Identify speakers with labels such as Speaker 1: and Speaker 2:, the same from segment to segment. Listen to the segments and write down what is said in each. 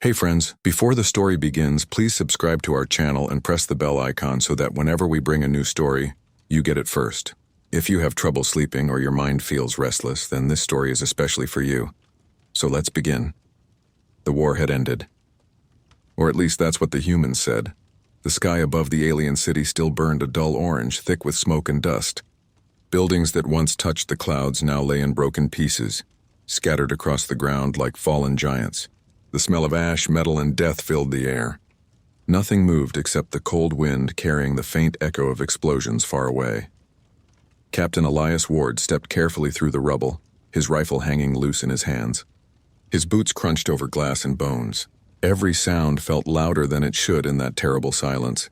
Speaker 1: Hey friends, before the story begins, please subscribe to our channel and press the bell icon so that whenever we bring a new story, you get it first. If you have trouble sleeping or your mind feels restless, then this story is especially for you. So let's begin. The war had ended. Or at least that's what the humans said. The sky above the alien city still burned a dull orange, thick with smoke and dust. Buildings that once touched the clouds now lay in broken pieces, scattered across the ground like fallen giants. The smell of ash, metal, and death filled the air. Nothing moved except the cold wind carrying the faint echo of explosions far away. Captain Elias Ward stepped carefully through the rubble, his rifle hanging loose in his hands. His boots crunched over glass and bones. Every sound felt louder than it should in that terrible silence.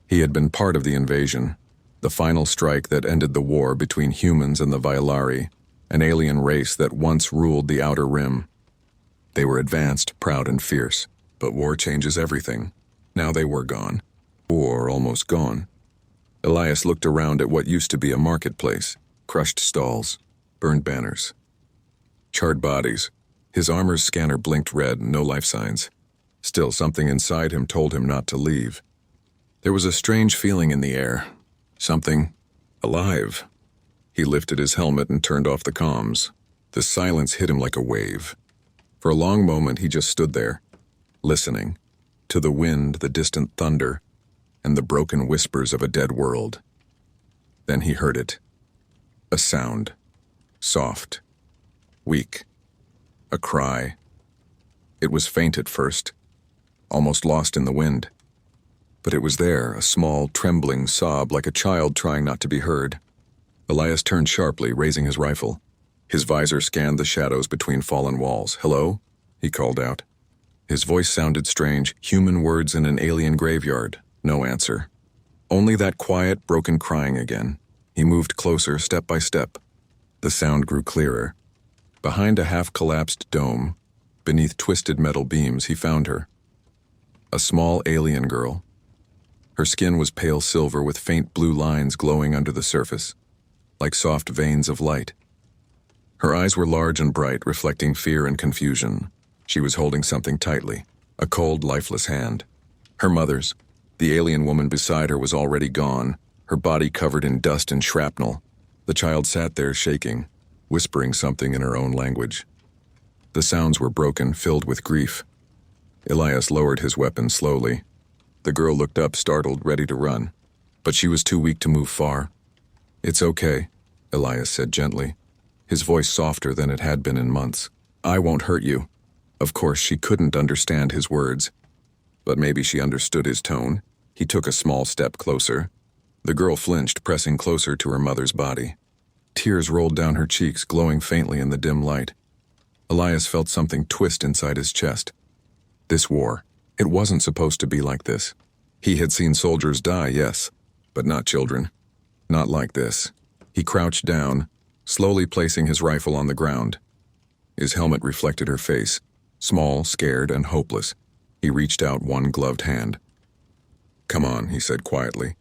Speaker 1: He had been part of the invasion, the final strike that ended the war between humans and the Violari, an alien race that once ruled the Outer Rim. They were advanced, proud, and fierce, but war changes everything. Now they were gone, or almost gone. Elias looked around at what used to be a marketplace, crushed stalls, burned banners, charred bodies. His armor's scanner blinked red, no life signs. Still, something inside him told him not to leave. There was a strange feeling in the air. Something alive. He lifted his helmet and turned off the comms. The silence hit him like a wave. For a long moment he just stood there, listening, to the wind, the distant thunder, and the broken whispers of a dead world. Then he heard it. A sound. Soft. Weak. A cry. It was faint at first, almost lost in the wind. But it was there, a small, trembling sob like a child trying not to be heard. Elias turned sharply, raising his rifle. His visor scanned the shadows between fallen walls. "Hello?" he called out. His voice sounded strange, human words in an alien graveyard. No answer. Only that quiet, broken crying again. He moved closer, step by step. The sound grew clearer. Behind a half-collapsed dome, beneath twisted metal beams, he found her. A small alien girl. Her skin was pale silver with faint blue lines glowing under the surface, like soft veins of light. Her eyes were large and bright, reflecting fear and confusion. She was holding something tightly, a cold, lifeless hand. Her mother's. The alien woman beside her was already gone, her body covered in dust and shrapnel. The child sat there shaking, whispering something in her own language. The sounds were broken, filled with grief. Elias lowered his weapon slowly. The girl looked up, startled, ready to run. But she was too weak to move far. "It's okay," Elias said gently, his voice softer than it had been in months. "I won't hurt you." Of course, she couldn't understand his words, but maybe she understood his tone. He took a small step closer. The girl flinched, pressing closer to her mother's body. Tears rolled down her cheeks, glowing faintly in the dim light. Elias felt something twist inside his chest. This war, it wasn't supposed to be like this. He had seen soldiers die, yes, but not children. Not like this. He crouched down, slowly placing his rifle on the ground. His helmet reflected her face, small, scared, and hopeless. He reached out one gloved hand. "Come on," he said quietly.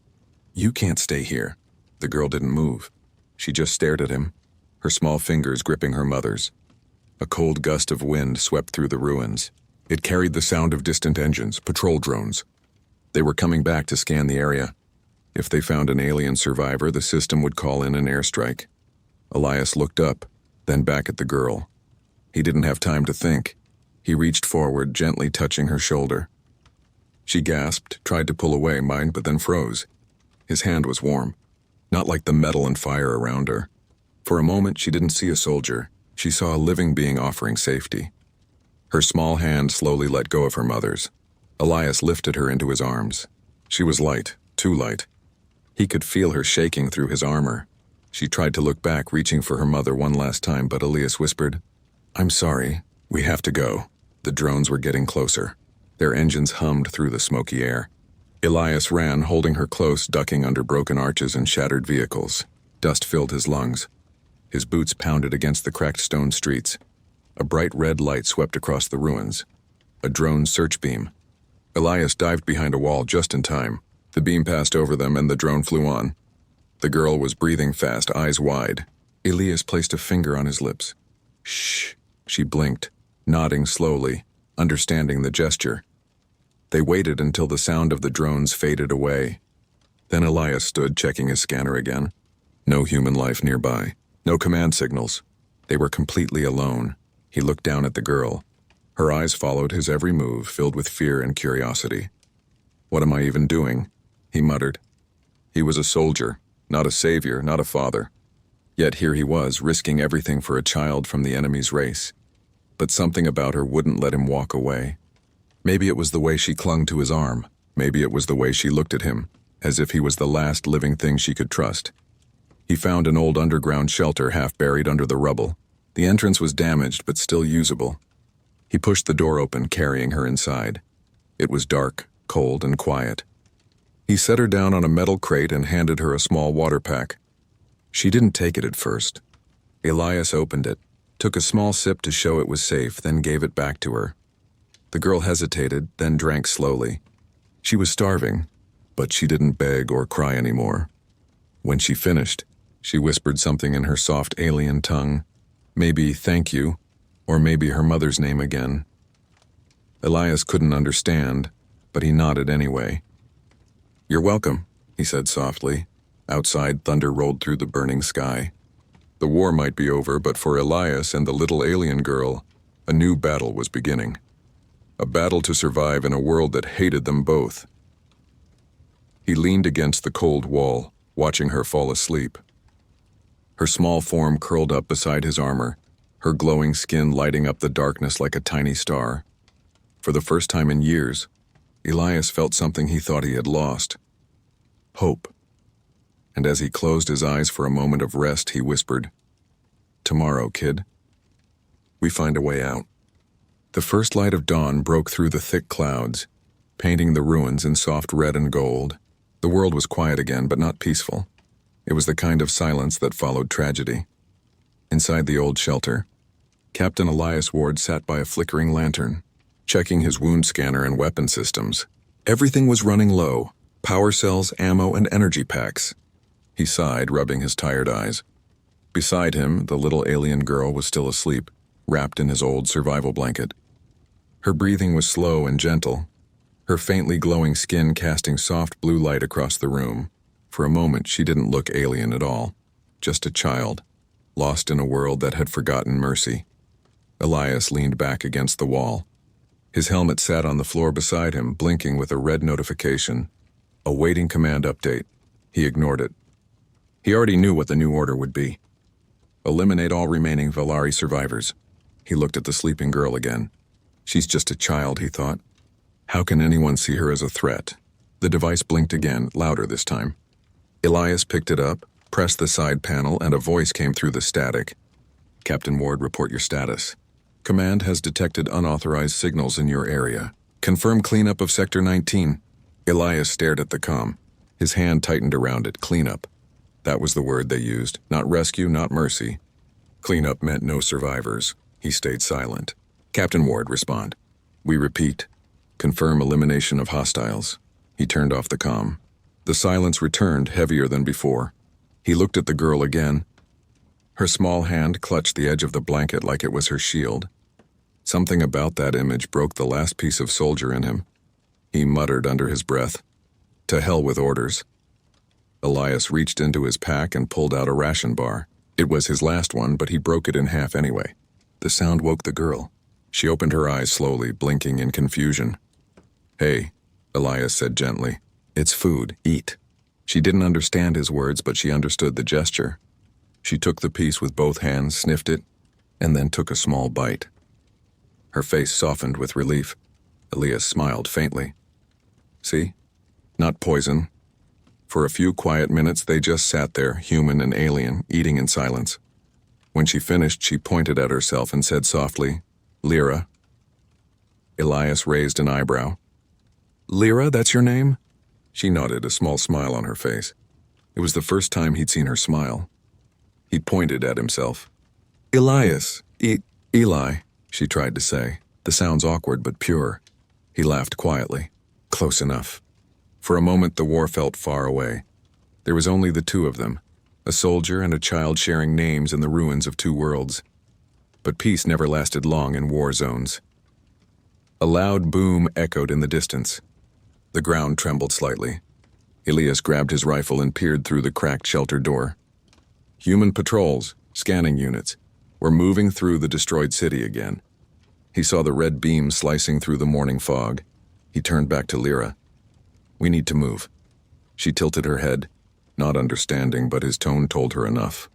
Speaker 1: "You can't stay here." The girl didn't move. She just stared at him, her small fingers gripping her mother's. A cold gust of wind swept through the ruins. It carried the sound of distant engines, patrol drones. They were coming back to scan the area. If they found an alien survivor, the system would call in an airstrike. Elias looked up, then back at the girl. He didn't have time to think. He reached forward, gently touching her shoulder. She gasped, tried to pull away, but then froze. His hand was warm, not like the metal and fire around her. For a moment, she didn't see a soldier. She saw a living being offering safety. Her small hand slowly let go of her mother's. Elias lifted her into his arms. She was light, too light. He could feel her shaking through his armor. She tried to look back, reaching for her mother one last time, but Elias whispered, "I'm sorry, we have to go." The drones were getting closer. Their engines hummed through the smoky air. Elias ran, holding her close, ducking under broken arches and shattered vehicles. Dust filled his lungs. His boots pounded against the cracked stone streets. A bright red light swept across the ruins. A drone search beam. Elias dived behind a wall just in time. The beam passed over them and the drone flew on. The girl was breathing fast, eyes wide. Elias placed a finger on his lips. "Shh," she blinked, nodding slowly. understanding the gesture. They waited until the sound of the drones faded away. Then Elias stood checking his scanner again. No human life nearby. No command signals. They were completely alone. He looked down at the girl. Her eyes followed his every move, filled with fear and curiosity. "What am I even doing?" he muttered. He was a soldier, not a savior, not a father. Yet here he was, risking everything for a child from the enemy's race. But something about her wouldn't let him walk away. Maybe it was the way she clung to his arm. Maybe it was the way she looked at him, as if he was the last living thing she could trust. He found an old underground shelter half buried under the rubble. The entrance was damaged, but still usable. He pushed the door open, carrying her inside. It was dark, cold, and quiet. He set her down on a metal crate and handed her a small water pack. She didn't take it at first. Elias opened it, took a small sip to show it was safe, then gave it back to her. The girl hesitated, then drank slowly. She was starving, but she didn't beg or cry anymore. When she finished, she whispered something in her soft alien tongue. Maybe thank you, or maybe her mother's name again. Elias couldn't understand, but he nodded anyway. "You're welcome," he said softly. Outside, thunder rolled through the burning sky. The war might be over, but for Elias and the little alien girl, a new battle was beginning. A battle to survive in a world that hated them both. He leaned against the cold wall, watching her fall asleep. Her small form curled up beside his armor, her glowing skin lighting up the darkness like a tiny star. For the first time in years, Elias felt something he thought he had lost. Hope. And as he closed his eyes for a moment of rest, he whispered, "Tomorrow, kid. We find a way out." The first light of dawn broke through the thick clouds, painting the ruins in soft red and gold. The world was quiet again, but not peaceful. It was the kind of silence that followed tragedy. Inside the old shelter, Captain Elias Ward sat by a flickering lantern, checking his wound scanner and weapon systems. Everything was running low: power cells, ammo, and energy packs. He sighed, rubbing his tired eyes. Beside him, the little alien girl was still asleep, wrapped in his old survival blanket. Her breathing was slow and gentle, her faintly glowing skin casting soft blue light across the room. For a moment, she didn't look alien at all, just a child, lost in a world that had forgotten mercy. Elias leaned back against the wall. His helmet sat on the floor beside him, blinking with a red notification. Awaiting command update. He ignored it. He already knew what the new order would be. Eliminate all remaining Valari survivors. He looked at the sleeping girl again. She's just a child, he thought. How can anyone see her as a threat? The device blinked again, louder this time. Elias picked it up, pressed the side panel, and a voice came through the static. "Captain Ward, report your status. Command has detected unauthorized signals in your area. Confirm cleanup of Sector 19. Elias stared at the comm. His hand tightened around it. Cleanup. That was the word they used. Not rescue, not mercy. Cleanup meant no survivors. He stayed silent. "Captain Ward, respond. We repeat. Confirm elimination of hostiles." He turned off the comm. The silence returned, heavier than before. He looked at the girl again. Her small hand clutched the edge of the blanket like it was her shield. Something about that image broke the last piece of soldier in him. He muttered under his breath, "To hell with orders." Elias reached into his pack and pulled out a ration bar. It was his last one, but he broke it in half anyway. The sound woke the girl. She opened her eyes slowly, blinking in confusion. "Hey," Elias said gently. "It's food. Eat." She didn't understand his words, but she understood the gesture. She took the piece with both hands, sniffed it, and then took a small bite. Her face softened with relief. Elias smiled faintly. "See? Not poison." For a few quiet minutes, they just sat there, human and alien, eating in silence. When she finished, she pointed at herself and said softly, "Lyra." Elias raised an eyebrow. "Lyra, that's your name?" She nodded, a small smile on her face. It was the first time he'd seen her smile. He pointed at himself. "Elias, Eli," she tried to say. The sound's awkward but pure. He laughed quietly. Close enough. For a moment, the war felt far away. There was only the two of them, a soldier and a child sharing names in the ruins of two worlds. But peace never lasted long in war zones. A loud boom echoed in the distance. The ground trembled slightly. Elias grabbed his rifle and peered through the cracked shelter door. Human patrols, scanning units, were moving through the destroyed city again. He saw the red beam slicing through the morning fog. He turned back to Lyra. "We need to move." She tilted her head, not understanding, but his tone told her enough.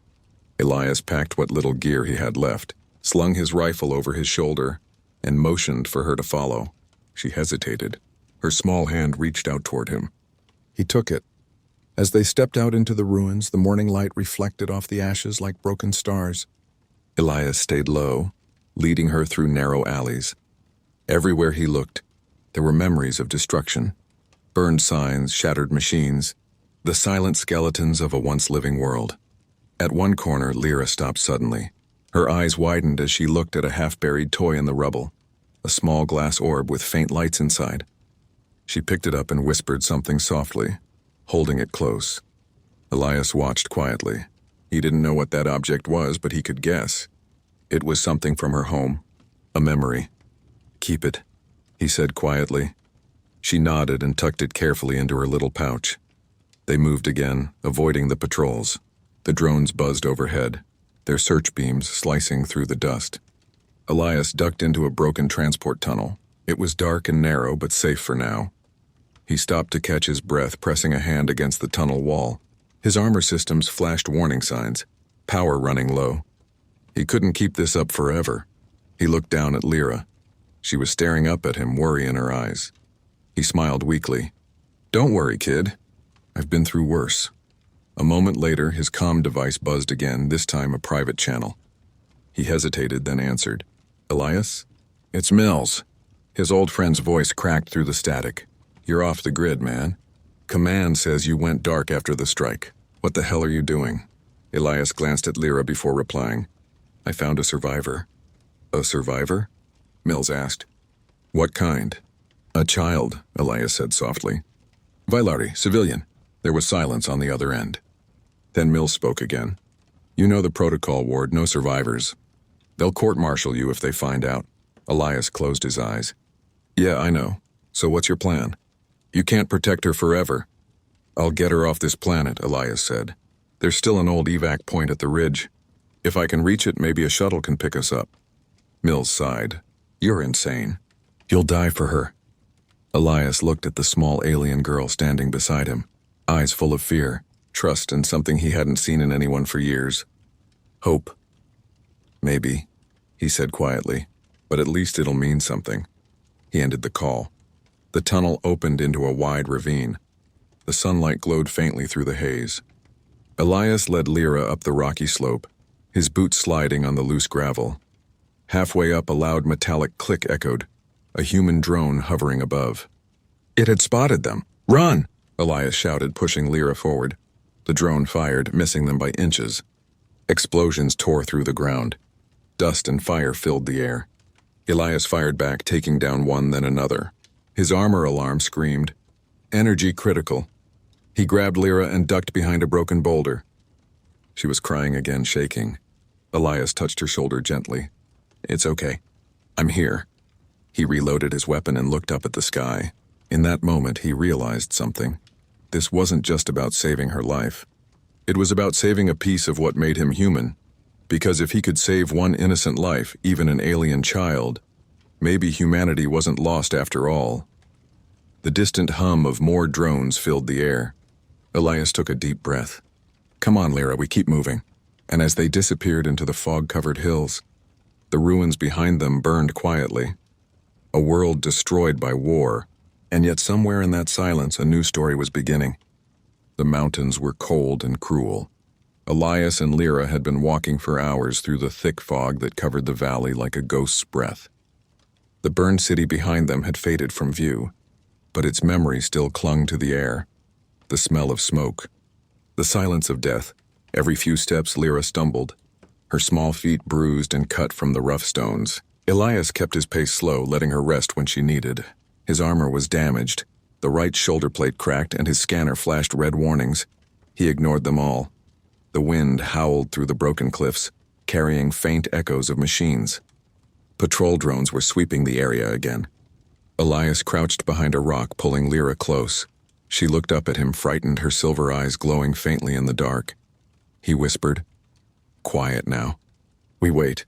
Speaker 1: Elias packed what little gear he had left, slung his rifle over his shoulder, and motioned for her to follow. She hesitated. Her small hand reached out toward him. He took it. As they stepped out into the ruins, the morning light reflected off the ashes like broken stars. Elias stayed low, leading her through narrow alleys. Everywhere he looked, there were memories of destruction. Burned signs, shattered machines, the silent skeletons of a once-living world. At one corner, Lyra stopped suddenly. Her eyes widened as she looked at a half-buried toy in the rubble, a small glass orb with faint lights inside. She picked it up and whispered something softly, holding it close. Elias watched quietly. He didn't know what that object was, but he could guess. It was something from her home, a memory. "Keep it," he said quietly. She nodded and tucked it carefully into her little pouch. They moved again, avoiding the patrols. The drones buzzed overhead, their search beams slicing through the dust. Elias ducked into a broken transport tunnel. It was dark and narrow, but safe for now. He stopped to catch his breath, pressing a hand against the tunnel wall. His armor systems flashed warning signs, power running low. He couldn't keep this up forever. He looked down at Lyra. She was staring up at him, worry in her eyes. He smiled weakly. "Don't worry, kid. I've been through worse." A moment later, his comm device buzzed again, this time a private channel. He hesitated, then answered. "Elias? It's Mills." His old friend's voice cracked through the static. "You're off the grid, man. Command says you went dark after the strike. What the hell are you doing?" Elias glanced at Lyra before replying. "I found a survivor." "A survivor?" Mills asked. "What kind?" "A child," Elias said softly. "Vailari, civilian." There was silence on the other end. Then Mills spoke again. "You know the protocol, Ward, no survivors. They'll court-martial you if they find out." Elias closed his eyes. "Yeah, I know. So what's your plan?" "You can't protect her forever." "I'll get her off this planet," Elias said. "There's still an old evac point at the ridge. If I can reach it, maybe a shuttle can pick us up." Mills sighed. "You're insane. You'll die for her." Elias looked at the small alien girl standing beside him, eyes full of fear, trust, and something he hadn't seen in anyone for years. "Hope." "Maybe," he said quietly, "but at least it'll mean something." He ended the call. The tunnel opened into a wide ravine. The sunlight glowed faintly through the haze. Elias led Lyra up the rocky slope, his boots sliding on the loose gravel. Halfway up, a loud metallic click echoed, a human drone hovering above. It had spotted them. "Run!" Elias shouted, pushing Lyra forward. The drone fired, missing them by inches. Explosions tore through the ground. Dust and fire filled the air. Elias fired back, taking down one, then another. His armor alarm screamed, "Energy critical." He grabbed Lyra and ducked behind a broken boulder. She was crying again, shaking. Elias touched her shoulder gently. "It's okay. I'm here." He reloaded his weapon and looked up at the sky. In that moment, he realized something. This wasn't just about saving her life. It was about saving a piece of what made him human. Because if he could save one innocent life, even an alien child, maybe humanity wasn't lost after all. The distant hum of more drones filled the air. Elias took a deep breath. "Come on, Lyra, we keep moving." And as they disappeared into the fog-covered hills, the ruins behind them burned quietly. A world destroyed by war, and yet somewhere in that silence a new story was beginning. The mountains were cold and cruel. Elias and Lyra had been walking for hours through the thick fog that covered the valley like a ghost's breath. The burned city behind them had faded from view, but its memory still clung to the air. The smell of smoke. The silence of death. Every few steps Lyra stumbled, her small feet bruised and cut from the rough stones. Elias kept his pace slow, letting her rest when she needed. His armor was damaged. The right shoulder plate cracked and his scanner flashed red warnings. He ignored them all. The wind howled through the broken cliffs, carrying faint echoes of machines. Patrol drones were sweeping the area again. Elias crouched behind a rock, pulling Lyra close. She looked up at him, frightened, her silver eyes glowing faintly in the dark. He whispered, "Quiet now. We wait."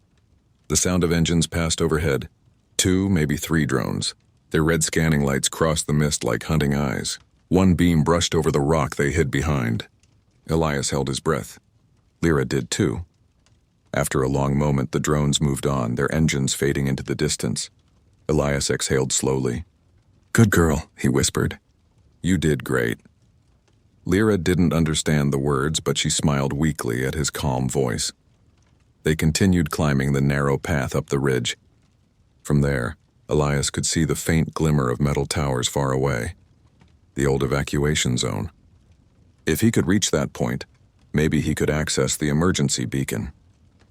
Speaker 1: The sound of engines passed overhead. 2, maybe 3 drones. Their red scanning lights crossed the mist like hunting eyes. One beam brushed over the rock they hid behind. Elias held his breath. Lyra did too. After a long moment, the drones moved on, their engines fading into the distance. Elias exhaled slowly. "Good girl," he whispered. "You did great." Lyra didn't understand the words, but she smiled weakly at his calm voice. They continued climbing the narrow path up the ridge. From there, Elias could see the faint glimmer of metal towers far away. The old evacuation zone. If he could reach that point, maybe he could access the emergency beacon.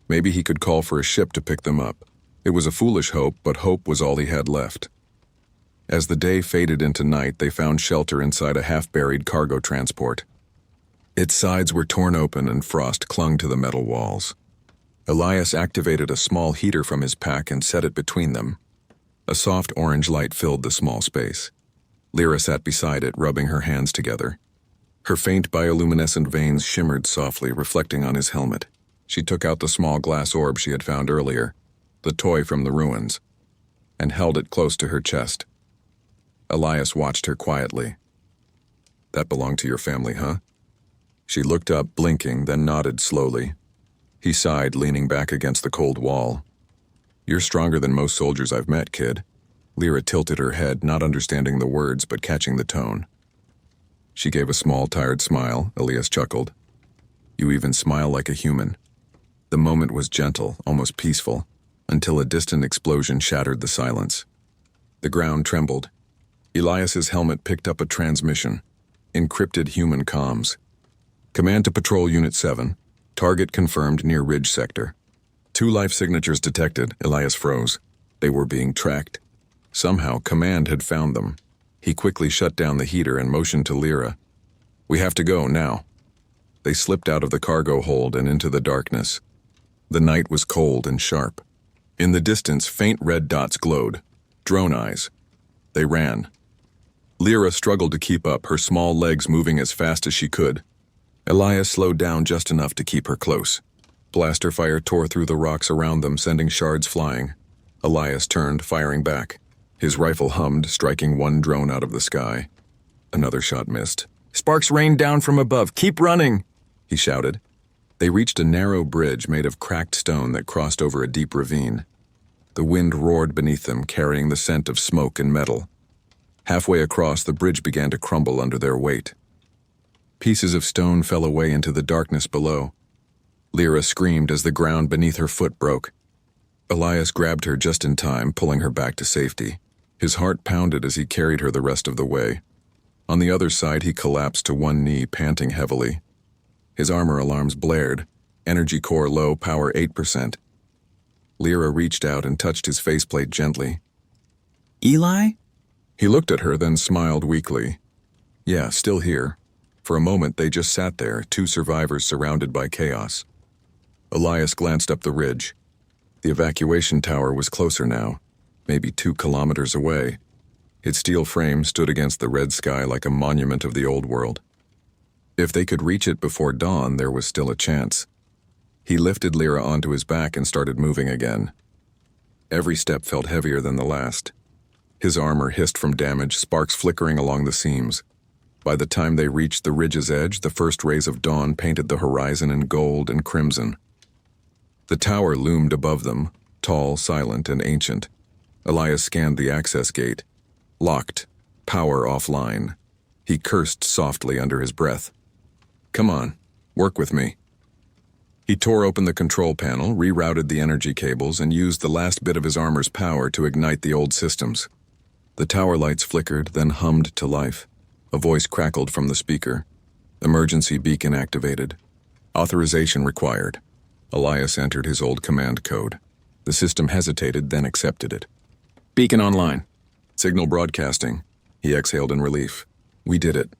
Speaker 1: Maybe he could call for a ship to pick them up. It was a foolish hope, but hope was all he had left. As the day faded into night, they found shelter inside a half-buried cargo transport. Its sides were torn open and frost clung to the metal walls. Elias activated a small heater from his pack and set it between them. A soft orange light filled the small space. Lyra sat beside it, rubbing her hands together. Her faint bioluminescent veins shimmered softly, reflecting on his helmet. She took out the small glass orb she had found earlier, the toy from the ruins, and held it close to her chest. Elias watched her quietly. "That belonged to your family, huh?" She looked up, blinking, then nodded slowly. He sighed, leaning back against the cold wall. "You're stronger than most soldiers I've met, kid." Lyra tilted her head, not understanding the words but catching the tone. She gave a small, tired smile. Elias chuckled. "You even smile like a human." The moment was gentle, almost peaceful, until a distant explosion shattered the silence. The ground trembled. Elias's helmet picked up a transmission. Encrypted human comms. "Command to Patrol Unit 7. Target confirmed near Ridge Sector." 2 life signatures detected. Elias froze. They were being tracked. Somehow, Command had found them. He quickly shut down the heater and motioned to Lyra. "We have to go, now." They slipped out of the cargo hold and into the darkness. The night was cold and sharp. In the distance, faint red dots glowed. Drone eyes. They ran. Lyra struggled to keep up, her small legs moving as fast as she could. Elias slowed down just enough to keep her close. Blaster fire tore through the rocks around them, sending shards flying. Elias turned, firing back. His rifle hummed, striking one drone out of the sky. Another shot missed. "Sparks rained down from above. Keep running!" he shouted. They reached a narrow bridge made of cracked stone that crossed over a deep ravine. The wind roared beneath them, carrying the scent of smoke and metal. Halfway across, the bridge began to crumble under their weight. Pieces of stone fell away into the darkness below. Lyra screamed as the ground beneath her foot broke. Elias grabbed her just in time, pulling her back to safety. His heart pounded as he carried her the rest of the way. On the other side, he collapsed to one knee, panting heavily. His armor alarms blared. Energy core low, power 8%. Lyra reached out and touched his faceplate gently. "Eli?" He looked at her, then smiled weakly. "Yeah, still here." For a moment, they just sat there, 2 survivors surrounded by chaos. Elias glanced up the ridge. The evacuation tower was closer now, maybe 2 kilometers away. Its steel frame stood against the red sky like a monument of the old world. If they could reach it before dawn, there was still a chance. He lifted Lyra onto his back and started moving again. Every step felt heavier than the last. His armor hissed from damage, sparks flickering along the seams. By the time they reached the ridge's edge, the first rays of dawn painted the horizon in gold and crimson. The tower loomed above them, tall, silent, and ancient. Elias scanned the access gate. Locked. Power offline. He cursed softly under his breath. "Come on, work with me." He tore open the control panel, rerouted the energy cables, and used the last bit of his armor's power to ignite the old systems. The tower lights flickered, then hummed to life. A voice crackled from the speaker. "Emergency beacon activated. Authorization required." Elias entered his old command code. The system hesitated, then accepted it. "Beacon online. Signal broadcasting." He exhaled in relief. "We did it."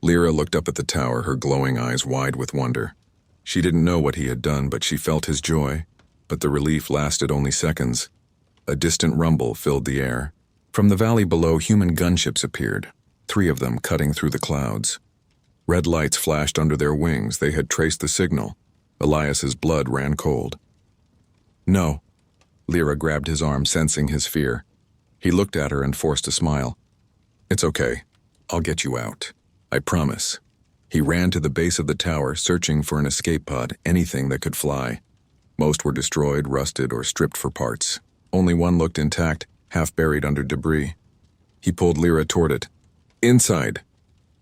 Speaker 1: Lyra looked up at the tower, her glowing eyes wide with wonder. She didn't know what he had done, but she felt his joy. But the relief lasted only seconds. A distant rumble filled the air. From the valley below, human gunships appeared, 3 of them cutting through the clouds. Red lights flashed under their wings. They had traced the signal. Elias's blood ran cold. No. Lyra grabbed his arm, sensing his fear. He looked at her and forced a smile. It's okay. I'll get you out. I promise. He ran to the base of the tower, searching for an escape pod, anything that could fly. Most were destroyed, rusted, or stripped for parts. Only one looked intact, half buried under debris. He pulled Lyra toward it. Inside!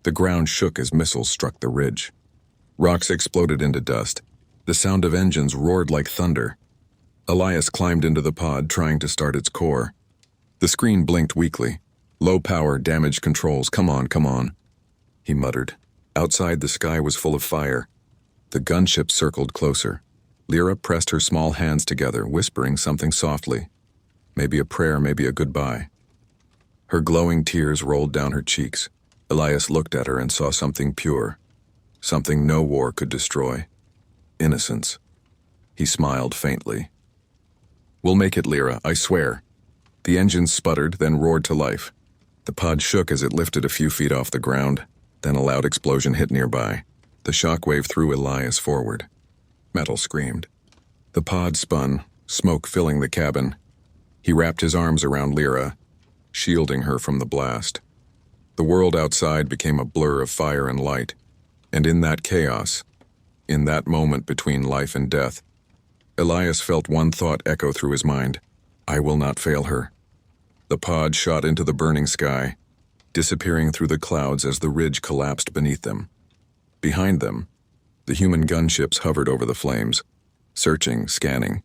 Speaker 1: The ground shook as missiles struck the ridge. Rocks exploded into dust. The sound of engines roared like thunder. Elias climbed into the pod, trying to start its core. The screen blinked weakly. Low power, damaged controls. Come on. He muttered. Outside, the sky was full of fire. The gunship circled closer. Lyra pressed her small hands together, whispering something softly. Maybe a prayer, maybe a goodbye. Her glowing tears rolled down her cheeks. Elias looked at her and saw something pure. Something no war could destroy. Innocence. He smiled faintly. We'll make it, Lyra, I swear. The engine sputtered, then roared to life. The pod shook as it lifted a few feet off the ground. Then a loud explosion hit nearby. The shockwave threw Elias forward. Metal screamed. The pod spun, smoke filling the cabin. He wrapped his arms around Lyra, shielding her from the blast. The world outside became a blur of fire and light, and in that chaos, in that moment between life and death, Elias felt one thought echo through his mind. I will not fail her. The pod shot into the burning sky, disappearing through the clouds as the ridge collapsed beneath them. Behind them, the human gunships hovered over the flames, searching, scanning,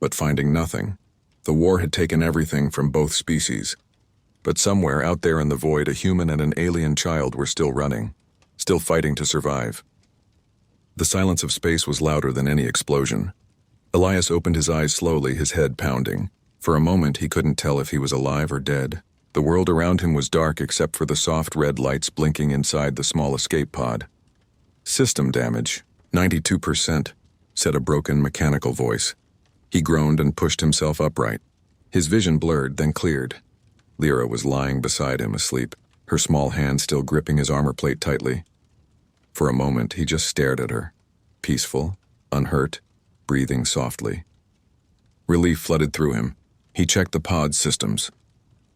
Speaker 1: but finding nothing. The war had taken everything from both species. But somewhere out there in the void, a human and an alien child were still running, still fighting to survive. The silence of space was louder than any explosion. Elias opened his eyes slowly, his head pounding. For a moment, he couldn't tell if he was alive or dead. The world around him was dark except for the soft red lights blinking inside the small escape pod. System damage, 92%, said a broken mechanical voice. He groaned and pushed himself upright. His vision blurred, then cleared. Lyra was lying beside him, asleep, her small hand still gripping his armor plate tightly. For a moment, he just stared at her, peaceful, unhurt, breathing softly. Relief flooded through him. He checked the pod's systems.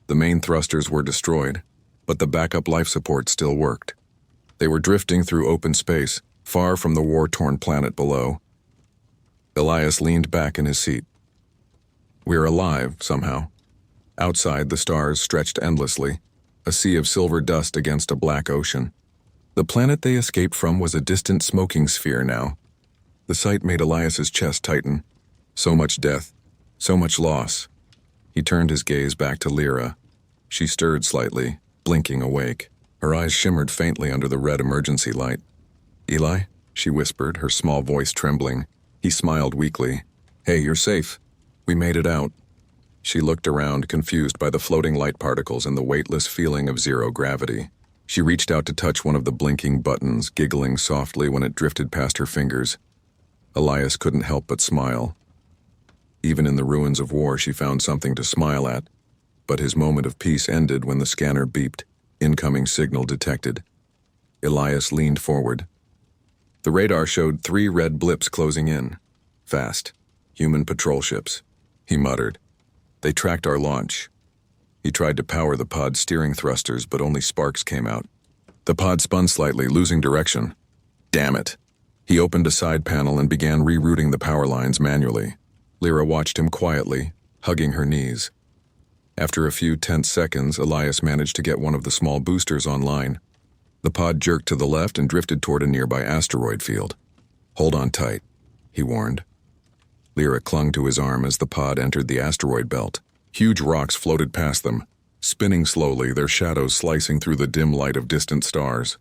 Speaker 1: The main thrusters were destroyed, but the backup life support still worked. They were drifting through open space, far from the war-torn planet below. Elias leaned back in his seat. We're alive, somehow. Outside, the stars stretched endlessly, a sea of silver dust against a black ocean. The planet they escaped from was a distant smoking sphere now. The sight made Elias's chest tighten. So much death, so much loss. He turned his gaze back to Lyra. She stirred slightly, blinking awake. Her eyes shimmered faintly under the red emergency light. Eli? She whispered, her small voice trembling. He smiled weakly. Hey, you're safe. We made it out. She looked around, confused by the floating light particles and the weightless feeling of zero gravity. She reached out to touch one of the blinking buttons, giggling softly when it drifted past her fingers. Elias couldn't help but smile. Even in the ruins of war, she found something to smile at. But his moment of peace ended when the scanner beeped. Incoming signal detected. Elias leaned forward. The radar showed 3 red blips closing in. Fast. Human patrol ships. He muttered. They tracked our launch. He tried to power the pod's steering thrusters, but only sparks came out. The pod spun slightly, losing direction. Damn it. He opened a side panel and began rerouting the power lines manually. Lyra watched him quietly, hugging her knees. After a few tense seconds, Elias managed to get one of the small boosters online. The pod jerked to the left and drifted toward a nearby asteroid field. Hold on tight, he warned. Lyra clung to his arm as the pod entered the asteroid belt. Huge rocks floated past them, spinning slowly, their shadows slicing through the dim light of distant stars.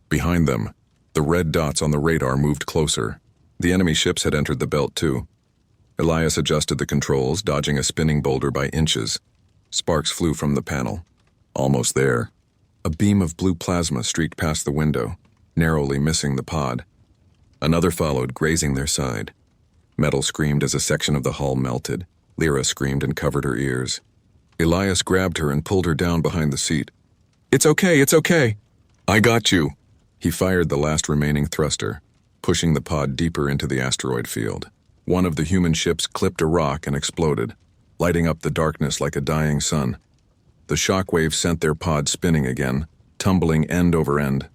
Speaker 1: Behind them, the red dots on the radar moved closer. The enemy ships had entered the belt too. Elias adjusted the controls, dodging a spinning boulder by inches. Sparks flew from the panel. Almost there. A beam of blue plasma streaked past the window, narrowly missing the pod. Another followed, grazing their side. Metal screamed as a section of the hull melted. Lyra screamed and covered her ears. Elias grabbed her and pulled her down behind the seat. It's okay. I got you. He fired the last remaining thruster, pushing the pod deeper into the asteroid field. One of the human ships clipped a rock and exploded, lighting up the darkness like a dying sun. The shockwave sent their pod spinning again, tumbling end over end.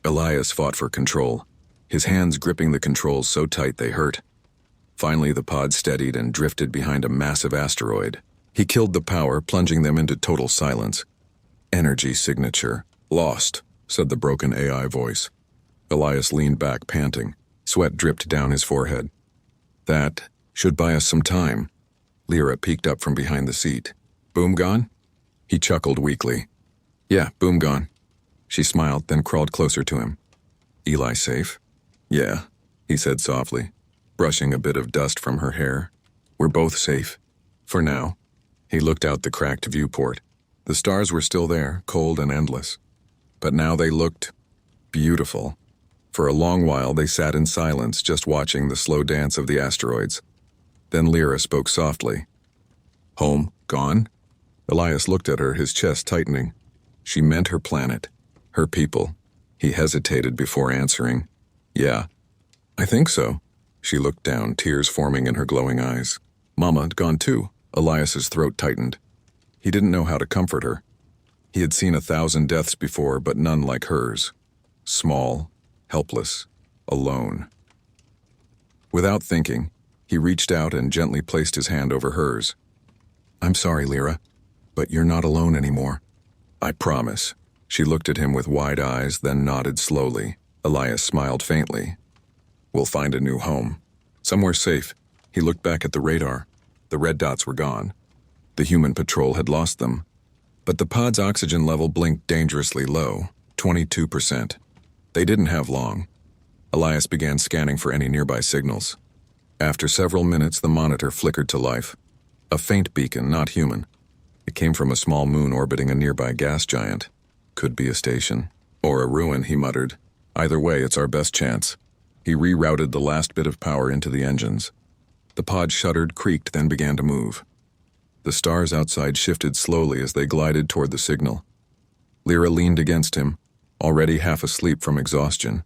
Speaker 1: Elias fought for control, his hands gripping the controls so tight they hurt. Finally, the pod steadied and drifted behind a massive asteroid. He killed the power, plunging them into total silence. Energy signature. Lost, said the broken AI voice. Elias leaned back, panting. Sweat dripped down his forehead. That should buy us some time. Lyra peeked up from behind the seat. Boom gone? He chuckled weakly. Yeah, boom gone. She smiled, then crawled closer to him. Eli safe? Yeah, he said softly, brushing a bit of dust from her hair. We're both safe. For now. He looked out the cracked viewport. The stars were still there, cold and endless. But now they looked beautiful. For a long while they sat in silence, just watching the slow dance of the asteroids. Then Lyra spoke softly. Home gone? Elias looked at her, his chest tightening. She meant her planet, her people. He hesitated before answering. Yeah, I think so. She looked down, tears forming in her glowing eyes. Mama gone too. Elias's throat tightened. He didn't know how to comfort her. He had seen 1,000 deaths before, but none like hers. Small, helpless, alone. Without thinking, he reached out and gently placed his hand over hers. I'm sorry, Lyra, but you're not alone anymore. I promise. She looked at him with wide eyes, then nodded slowly. Elias smiled faintly. We'll find a new home. Somewhere safe. He looked back at the radar. The red dots were gone. The human patrol had lost them. But the pod's oxygen level blinked dangerously low, 22%. They didn't have long. Elias began scanning for any nearby signals. After several minutes, the monitor flickered to life. A faint beacon, not human. It came from a small moon orbiting a nearby gas giant. Could be a station. Or a ruin, he muttered. Either way, it's our best chance. He rerouted the last bit of power into the engines. The pod shuddered, creaked, then began to move. The stars outside shifted slowly as they glided toward the signal. Lyra leaned against him, already half asleep from exhaustion.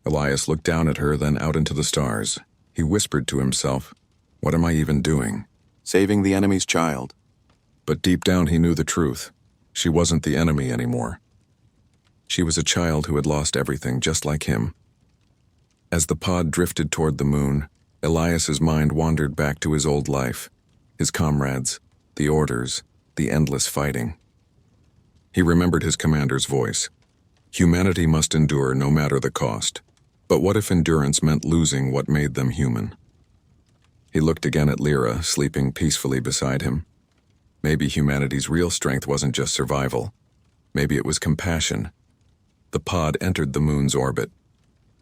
Speaker 1: Elias looked down at her, then out into the stars. He whispered to himself, What am I even doing? Saving the enemy's child. But deep down he knew the truth. She wasn't the enemy anymore. She was a child who had lost everything, just like him. As the pod drifted toward the moon, Elias's mind wandered back to his old life, his comrades, the orders, the endless fighting. He remembered his commander's voice. Humanity must endure no matter the cost. But what if endurance meant losing what made them human? He looked again at Lyra, sleeping peacefully beside him. Maybe humanity's real strength wasn't just survival. Maybe it was compassion. The pod entered the moon's orbit.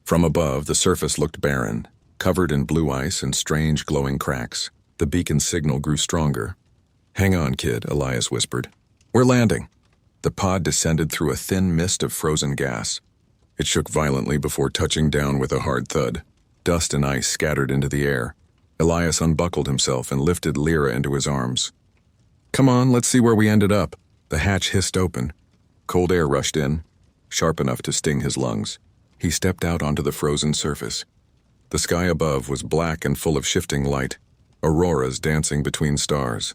Speaker 1: From above, the surface looked barren, covered in blue ice and strange glowing cracks. The beacon's signal grew stronger. Hang on, kid, Elias whispered. We're landing. The pod descended through a thin mist of frozen gas. It shook violently before touching down with a hard thud. Dust and ice scattered into the air. Elias unbuckled himself and lifted Lyra into his arms. Come on, let's see where we ended up. The hatch hissed open. Cold air rushed in, sharp enough to sting his lungs. He stepped out onto the frozen surface. The sky above was black and full of shifting light, auroras dancing between stars.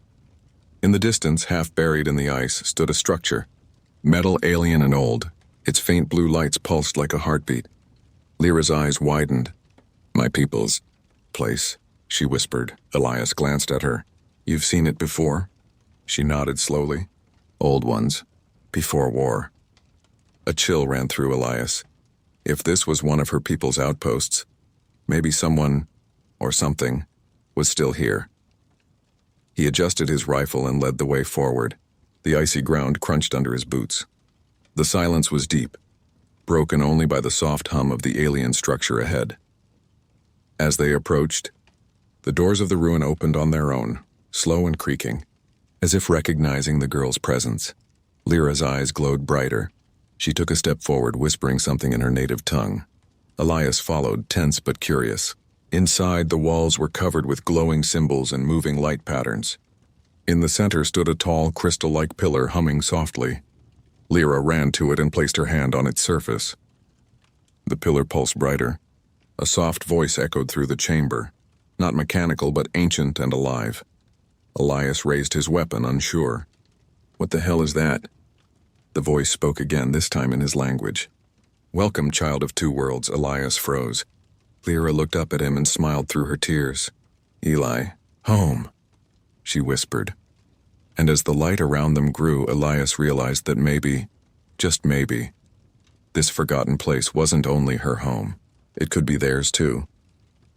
Speaker 1: In the distance, half buried in the ice, stood a structure. Metal, alien, and old. Its faint blue lights pulsed like a heartbeat. Lyra's eyes widened. My people's place, she whispered. Elias glanced at her. You've seen it before? She nodded slowly. Old ones. Before war. A chill ran through Elias. If this was one of her people's outposts, maybe someone, or something, was still here. He adjusted his rifle and led the way forward. The icy ground crunched under his boots. The silence was deep, broken only by the soft hum of the alien structure ahead. As they approached, the doors of the ruin opened on their own, slow and creaking, as if recognizing the girl's presence. Lyra's eyes glowed brighter. She took a step forward, whispering something in her native tongue. Elias followed, tense but curious. Inside, the walls were covered with glowing symbols and moving light patterns. In the center stood a tall, crystal-like pillar humming softly. Lyra ran to it and placed her hand on its surface. The pillar pulsed brighter. A soft voice echoed through the chamber, not mechanical but ancient and alive. Elias raised his weapon, unsure. "What the hell is that?" The voice spoke again, this time in his language. "Welcome, child of two worlds," Elias froze. Lyra looked up at him and smiled through her tears. "Eli, home," she whispered. And as the light around them grew, Elias realized that maybe, just maybe, this forgotten place wasn't only her home. It could be theirs too.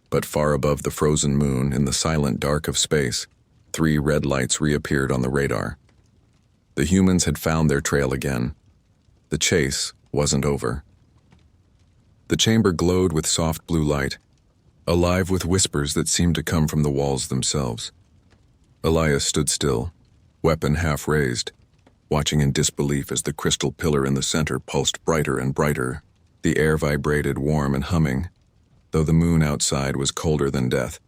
Speaker 1: But far above the frozen moon, in the silent dark of space, 3 red lights reappeared on the radar. The humans had found their trail again. The chase wasn't over. The chamber glowed with soft blue light, alive with whispers that seemed to come from the walls themselves. Elias stood still, weapon half raised, watching in disbelief as the crystal pillar in the center pulsed brighter and brighter. The air vibrated warm and humming, though the moon outside was colder than death.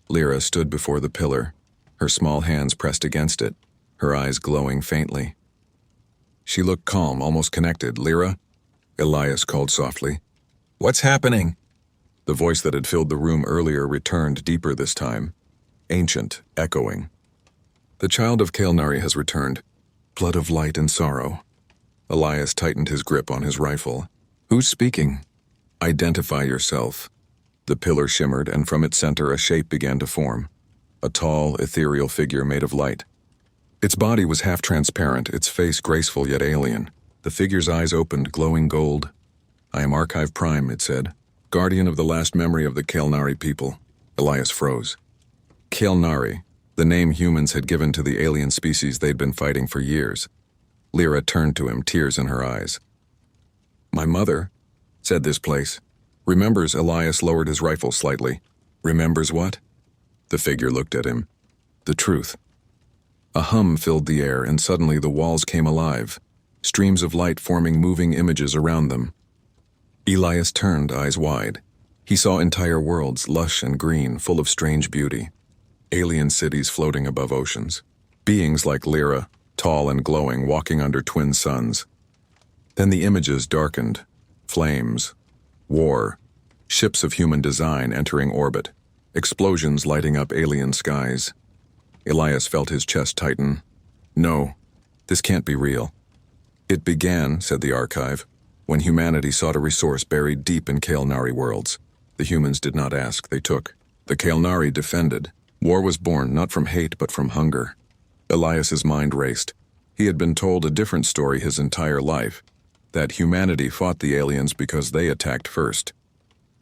Speaker 1: Lyra stood before the pillar, her small hands pressed against it, her eyes glowing faintly. She looked calm, almost connected. "Lyra?" Elias called softly. "What's happening?" The voice that had filled the room earlier returned, deeper this time, ancient, echoing. "The child of Kael'nari has returned, blood of light and sorrow." Elias tightened his grip on his rifle. "Who's speaking?" "Identify yourself." The pillar shimmered, and from its center a shape began to form. A tall, ethereal figure made of light. Its body was half transparent, its face graceful yet alien. The figure's eyes opened, glowing gold. "I am Archive Prime," it said, "guardian of the last memory of the Kael'nari people." Elias froze. Kael'nari, the name humans had given to the alien species they'd been fighting for years. Lyra turned to him, tears in her eyes. "My mother," said this place. "Remembers." Elias lowered his rifle slightly. "Remembers what?" The figure looked at him. "The truth." A hum filled the air, and suddenly the walls came alive, streams of light forming moving images around them. Elias turned, eyes wide. He saw entire worlds, lush and green, full of strange beauty. Alien cities floating above oceans. Beings like Lyra, tall and glowing, walking under twin suns. Then the images darkened. Flames. War. Ships of human design entering orbit. Explosions lighting up alien skies. Elias felt his chest tighten. "No, this can't be real." "It began," said the archive, "when humanity sought a resource buried deep in Kael'nari worlds. The humans did not ask, they took. The Kael'nari defended. War was born not from hate but from hunger." Elias's mind raced. He had been told a different story his entire life, that humanity fought the aliens because they attacked first.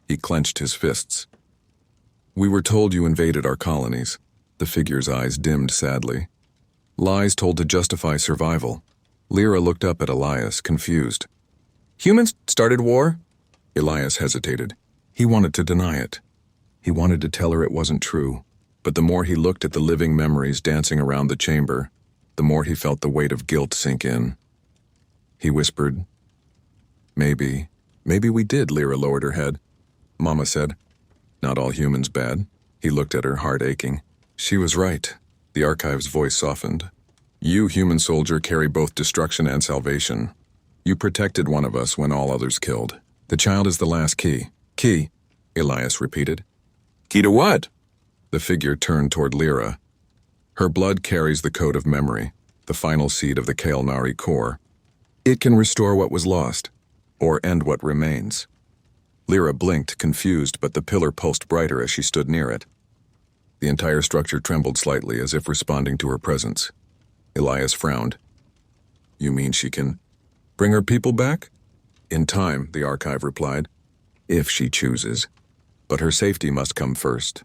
Speaker 1: He clenched his fists. "We were told you invaded our colonies." The figure's eyes dimmed sadly. "Lies told to justify survival." Lyra looked up at Elias, confused. "Humans started war?" Elias hesitated. He wanted to deny it. He wanted to tell her it wasn't true. But the more he looked at the living memories dancing around the chamber, the more he felt the weight of guilt sink in. He whispered, Maybe we did." Lyra lowered her head. Mama said, "Not all humans bad." He looked at her, heart aching. She was right. The archive's voice softened. "You, human soldier, carry both destruction and salvation. You protected one of us when all others killed. The child is the last key." "Key," Elias repeated. "Key to what?" The figure turned toward Lyra. "Her blood carries the code of memory, the final seed of the Kael'nari core. It can restore what was lost, or end what remains." Lyra blinked, confused, but the pillar pulsed brighter as she stood near it. The entire structure trembled slightly, as if responding to her presence. Elias frowned. "You mean she can bring her people back?" "In time," the archive replied. "If she chooses. But her safety must come first.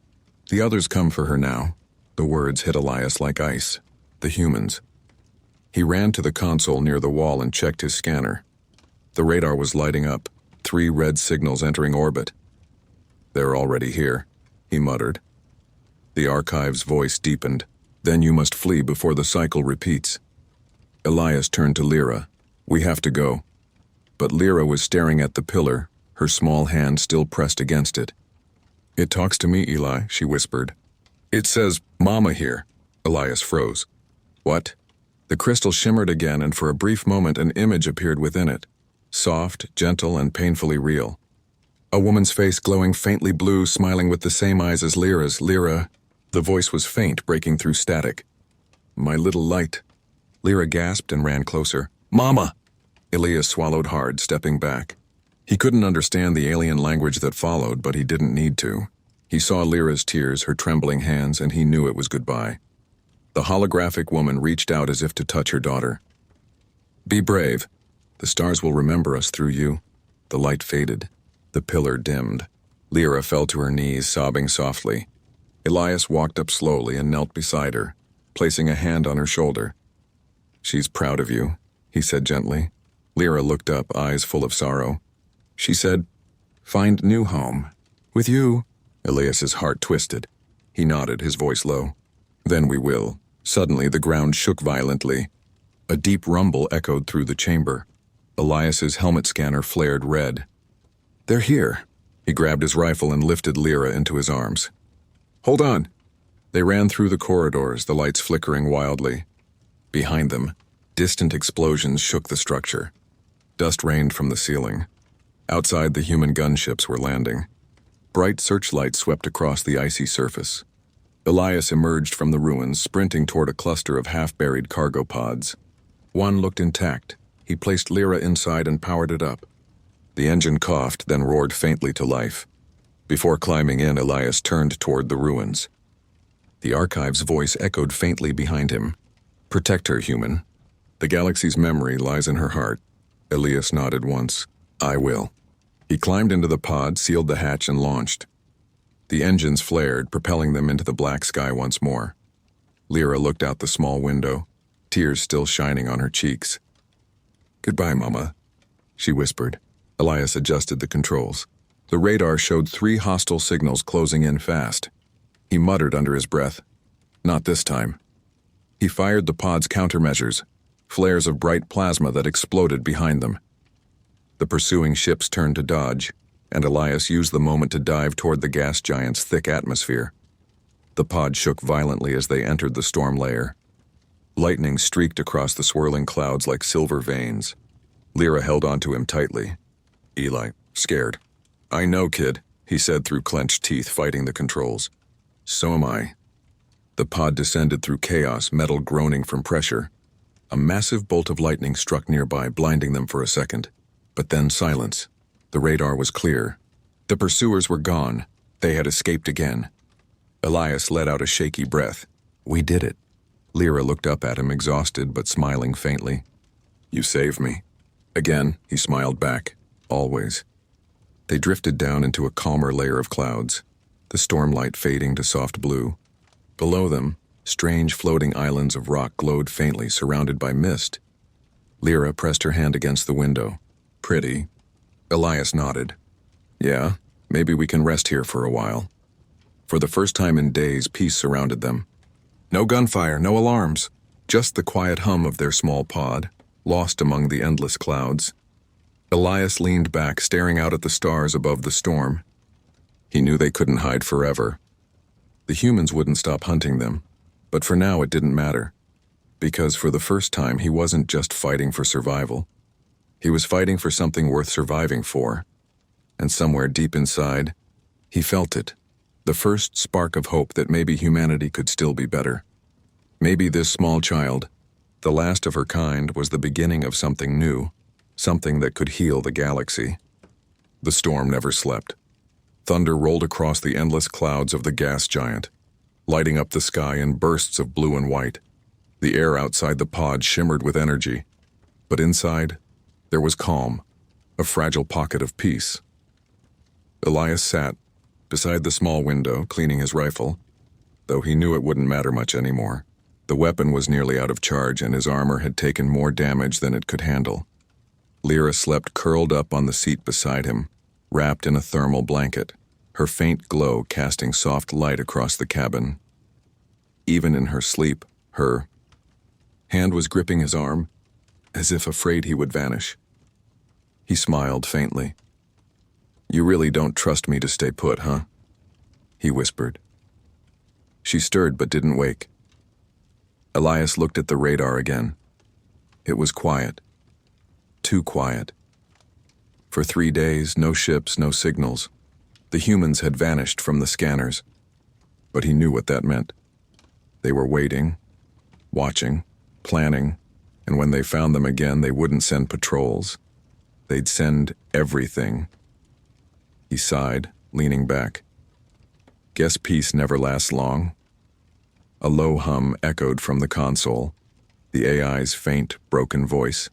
Speaker 1: The others come for her now." The words hit Elias like ice. The humans. He ran to the console near the wall and checked his scanner. The radar was lighting up, 3 red signals entering orbit. "They're already here," he muttered. The archive's voice deepened. "Then you must flee before the cycle repeats." Elias turned to Lyra. "We have to go." But Lyra was staring at the pillar, her small hand still pressed against it. "It talks to me, Eli," she whispered. "It says, Mama here." Elias froze. What? The crystal shimmered again, and for a brief moment an image appeared within it. Soft, gentle, and painfully real. A woman's face glowing faintly blue, smiling with the same eyes as Lyra's. Lyra. The voice was faint, breaking through static. My little light. Lyra gasped and ran closer. Mama! Elias swallowed hard, stepping back. He couldn't understand the alien language that followed, but he didn't need to. He saw Lyra's tears, her trembling hands, and he knew it was goodbye. The holographic woman reached out as if to touch her daughter. Be brave. The stars will remember us through you. The light faded. The pillar dimmed. Lyra fell to her knees, sobbing softly. Elias walked up slowly and knelt beside her, placing a hand on her shoulder. She's proud of you, he said gently. Lyra looked up, eyes full of sorrow. She said, find new home. With you. Elias's heart twisted. He nodded, his voice low. Then we will. Suddenly the ground shook violently. A deep rumble echoed through the chamber. Elias's helmet scanner flared red. They're here. He grabbed his rifle and lifted Lyra into his arms. Hold on. They ran through the corridors, the lights flickering wildly. Behind them, distant explosions shook the structure. Dust rained from the ceiling. Outside, the human gunships were landing. Bright searchlights swept across the icy surface. Elias emerged from the ruins, sprinting toward a cluster of half-buried cargo pods. One looked intact. He placed Lyra inside and powered it up. The engine coughed, then roared faintly to life. Before climbing in, Elias turned toward the ruins. The archive's voice echoed faintly behind him. Protect her, human. The galaxy's memory lies in her heart. Elias nodded once. I will. He climbed into the pod, sealed the hatch, and launched. The engines flared, propelling them into the black sky once more. Lyra looked out the small window, tears still shining on her cheeks. Goodbye, Mama, she whispered. Elias adjusted the controls. The radar showed 3 hostile signals closing in fast. He muttered under his breath. Not this time. He fired the pod's countermeasures, flares of bright plasma that exploded behind them. The pursuing ships turned to dodge, and Elias used the moment to dive toward the gas giant's thick atmosphere. The pod shook violently as they entered the storm layer. Lightning streaked across the swirling clouds like silver veins. Lyra held onto him tightly. Eli, scared. I know, kid, he said through clenched teeth, fighting the controls. So am I. The pod descended through chaos, metal groaning from pressure. A massive bolt of lightning struck nearby, blinding them for a second. But then silence. The radar was clear. The pursuers were gone. They had escaped again. Elias let out a shaky breath. We did it. Lyra looked up at him, exhausted but smiling faintly. You saved me. Again, he smiled back. Always. They drifted down into a calmer layer of clouds, the stormlight fading to soft blue. Below them, strange floating islands of rock glowed faintly, surrounded by mist. Lyra pressed her hand against the window. Pretty. Elias nodded. Yeah, maybe we can rest here for a while. For the first time in days, peace surrounded them. No gunfire, no alarms, just the quiet hum of their small pod, lost among the endless clouds. Elias leaned back, staring out at the stars above the storm. He knew they couldn't hide forever. The humans wouldn't stop hunting them, but for now it didn't matter, because for the first time he wasn't just fighting for survival. He was fighting for something worth surviving for, and somewhere deep inside, he felt it, the first spark of hope that maybe humanity could still be better. Maybe this small child, the last of her kind, was the beginning of something new, something that could heal the galaxy. The storm never slept. Thunder rolled across the endless clouds of the gas giant, lighting up the sky in bursts of blue and white. The air outside the pod shimmered with energy, but inside, there was calm, a fragile pocket of peace. Elias sat beside the small window, cleaning his rifle, though he knew it wouldn't matter much anymore. The weapon was nearly out of charge, and his armor had taken more damage than it could handle. Lyra slept curled up on the seat beside him, wrapped in a thermal blanket, her faint glow casting soft light across the cabin. Even in her sleep, her hand was gripping his arm, as if afraid he would vanish. He smiled faintly. You really don't trust me to stay put, huh? He whispered. She stirred but didn't wake. Elias looked at the radar again. It was quiet. Too quiet. For 3 days, no ships, no signals. The humans had vanished from the scanners. But he knew what that meant. They were waiting, watching, planning, and when they found them again, they wouldn't send patrols. They'd send everything. He sighed, leaning back. Guess peace never lasts long. A low hum echoed from the console, the AI's faint, broken voice.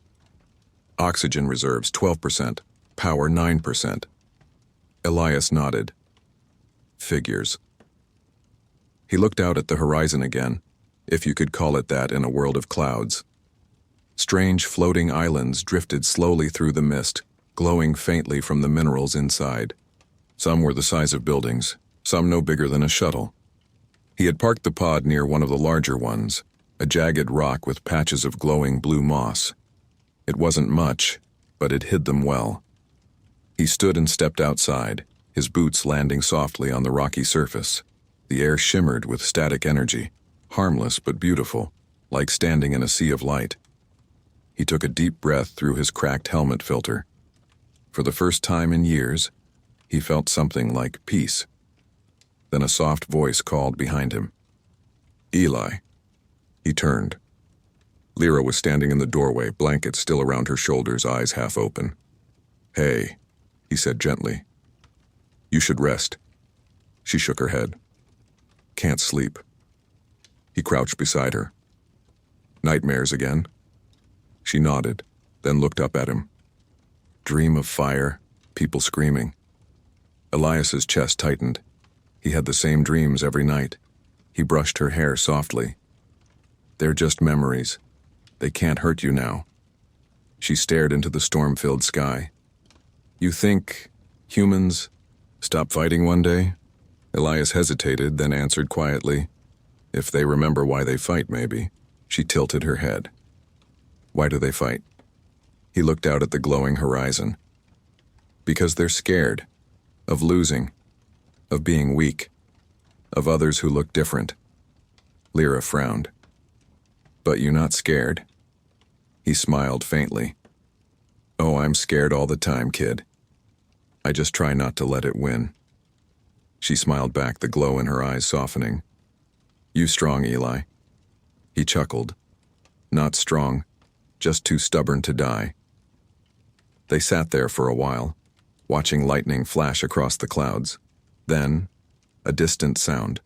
Speaker 1: Oxygen reserves 12%, power 9%. Elias nodded. Figures. He looked out at the horizon again, if you could call it that in a world of clouds. Strange floating islands drifted slowly through the mist, glowing faintly from the minerals inside. Some were the size of buildings, some no bigger than a shuttle. He had parked the pod near one of the larger ones, a jagged rock with patches of glowing blue moss. It wasn't much, but it hid them well. He stood and stepped outside, his boots landing softly on the rocky surface. The air shimmered with static energy, harmless but beautiful, like standing in a sea of light. He took a deep breath through his cracked helmet filter. For the first time in years, he felt something like peace. Then a soft voice called behind him. Eli. He turned. Lyra was standing in the doorway, blanket still around her shoulders, eyes half open. Hey, he said gently. You should rest. She shook her head. Can't sleep. He crouched beside her. Nightmares again? She nodded, then looked up at him. Dream of fire, people screaming. Elias's chest tightened. He had the same dreams every night. He brushed her hair softly. They're just memories. They can't hurt you now. She stared into the storm-filled sky. You think humans stop fighting one day? Elias hesitated, then answered quietly. If they remember why they fight, maybe. She tilted her head. Why do they fight? He looked out at the glowing horizon. Because they're scared. Of losing. Of being weak. Of others who look different. Lyra frowned. But you're not scared? He smiled faintly. Oh, I'm scared all the time, kid. I just try not to let it win. She smiled back, the glow in her eyes softening. You strong, Eli. He chuckled. Not strong, just too stubborn to die. They sat there for a while, watching lightning flash across the clouds. Then, a distant sound.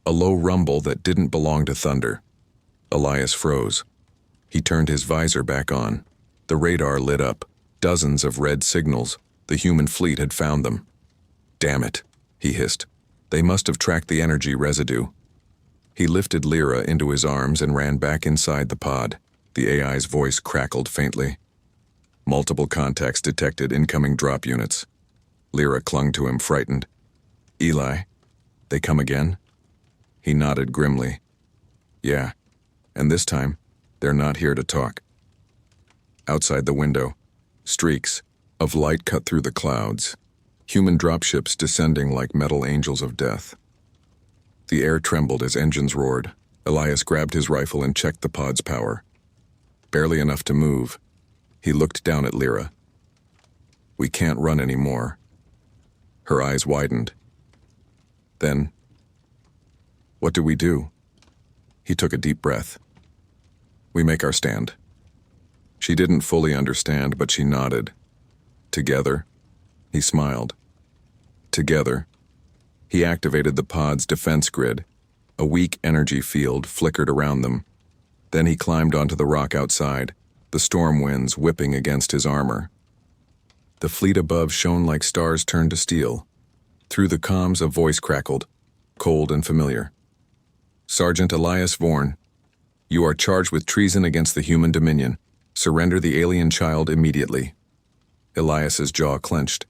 Speaker 1: A low rumble that didn't belong to thunder. Elias froze. He turned his visor back on. The radar lit up. Dozens of red signals. The human fleet had found them. Damn it, he hissed. They must have tracked the energy residue. He lifted Lyra into his arms and ran back inside the pod. The AI's voice crackled faintly. Multiple contacts detected, incoming drop units. Lyra clung to him, frightened. Eli, they come again? He nodded grimly. Yeah, and this time, they're not here to talk. Outside the window, streaks of light cut through the clouds. Human dropships descending like metal angels of death. The air trembled as engines roared. Elias grabbed his rifle and checked the pod's power. Barely enough to move. He looked down at Lyra. We can't run anymore. Her eyes widened. Then, what do we do? He took a deep breath. We make our stand. She didn't fully understand, but she nodded. Together, he smiled. Together, he activated the pod's defense grid. A weak energy field flickered around them. Then he climbed onto the rock outside, the storm winds whipping against his armor. The fleet above shone like stars turned to steel. Through the comms, a voice crackled, cold and familiar. Sergeant Elias Vorn, you are charged with treason against the human dominion. Surrender the alien child immediately. Elias's jaw clenched.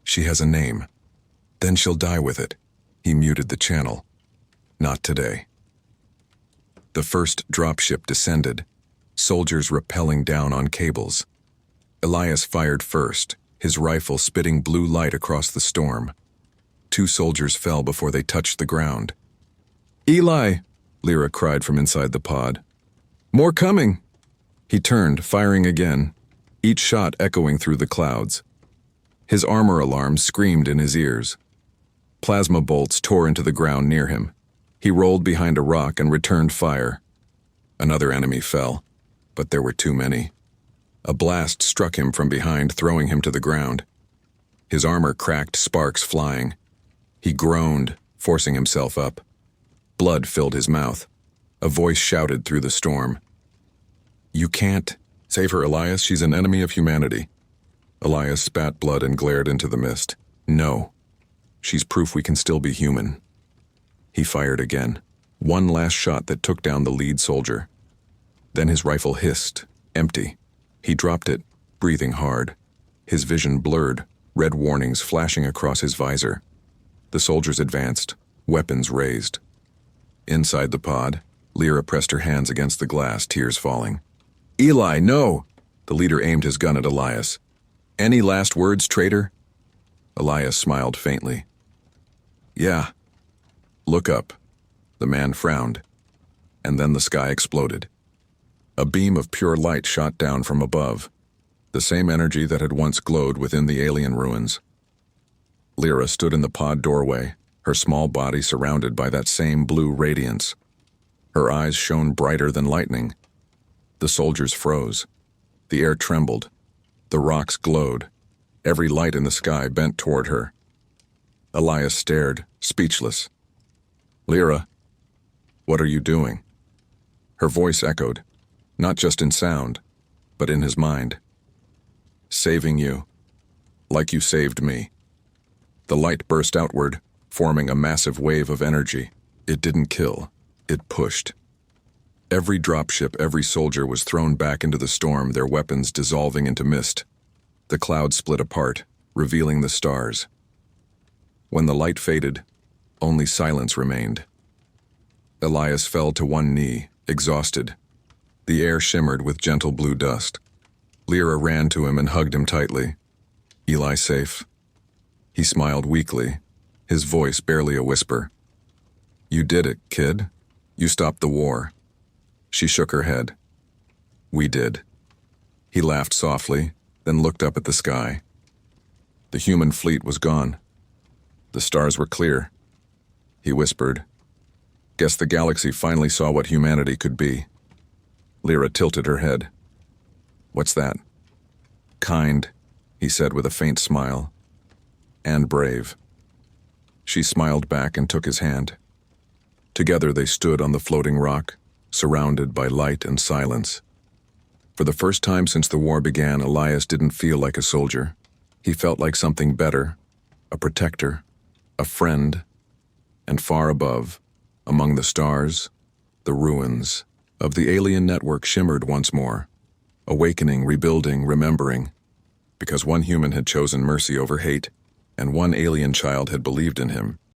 Speaker 1: She has a name. Then she'll die with it. He muted the channel. Not today. The first dropship descended, soldiers rappelling down on cables. Elias fired first, his rifle spitting blue light across the storm. 2 soldiers fell before they touched the ground. Eli! Lyra cried from inside the pod. "More coming!" He turned, firing again, each shot echoing through the clouds. His armor alarms screamed in his ears. Plasma bolts tore into the ground near him. He rolled behind a rock and returned fire. Another enemy fell, but there were too many. A blast struck him from behind, throwing him to the ground. His armor cracked, sparks flying. He groaned, forcing himself up. Blood filled his mouth. A voice shouted through the storm. "You can't. Save her, Elias. She's an enemy of humanity." Elias spat blood and glared into the mist. "No. She's proof we can still be human." He fired again. One last shot that took down the lead soldier. Then his rifle hissed, empty. He dropped it, breathing hard. His vision blurred, red warnings flashing across his visor. The soldiers advanced, weapons raised. Inside the pod, Lyra pressed her hands against the glass, tears falling. "Eli, no!" The leader aimed his gun at Elias. "Any last words, traitor?" Elias smiled faintly. "Yeah." "Look up." The man frowned, and then the sky exploded. A beam of pure light shot down from above, the same energy that had once glowed within the alien ruins. Lyra stood in the pod doorway, her small body surrounded by that same blue radiance. Her eyes shone brighter than lightning. The soldiers froze. The air trembled. The rocks glowed. Every light in the sky bent toward her. Elias stared, speechless. "Lyra, what are you doing?" Her voice echoed, not just in sound, but in his mind. "Saving you, like you saved me." The light burst outward, forming a massive wave of energy. It didn't kill, it pushed. Every dropship, every soldier was thrown back into the storm, their weapons dissolving into mist. The clouds split apart, revealing the stars. When the light faded, only silence remained. Elias fell to one knee, exhausted. The air shimmered with gentle blue dust. Lyra ran to him and hugged him tightly. "Eli safe?" He smiled weakly, his voice barely a whisper. "You did it, kid. You stopped the war." She shook her head. "We did." He laughed softly, then looked up at the sky. The human fleet was gone. The stars were clear. He whispered, "Guess the galaxy finally saw what humanity could be." Lyra tilted her head. "What's that?" "Kind," he said with a faint smile. "And brave." She smiled back and took his hand. Together they stood on the floating rock, surrounded by light and silence. For the first time since the war began, Elias didn't feel like a soldier. He felt like something better, a protector, a friend, and far above, among the stars, the ruins of the alien network shimmered once more, awakening, rebuilding, remembering, because one human had chosen mercy over hate, and one alien child had believed in him.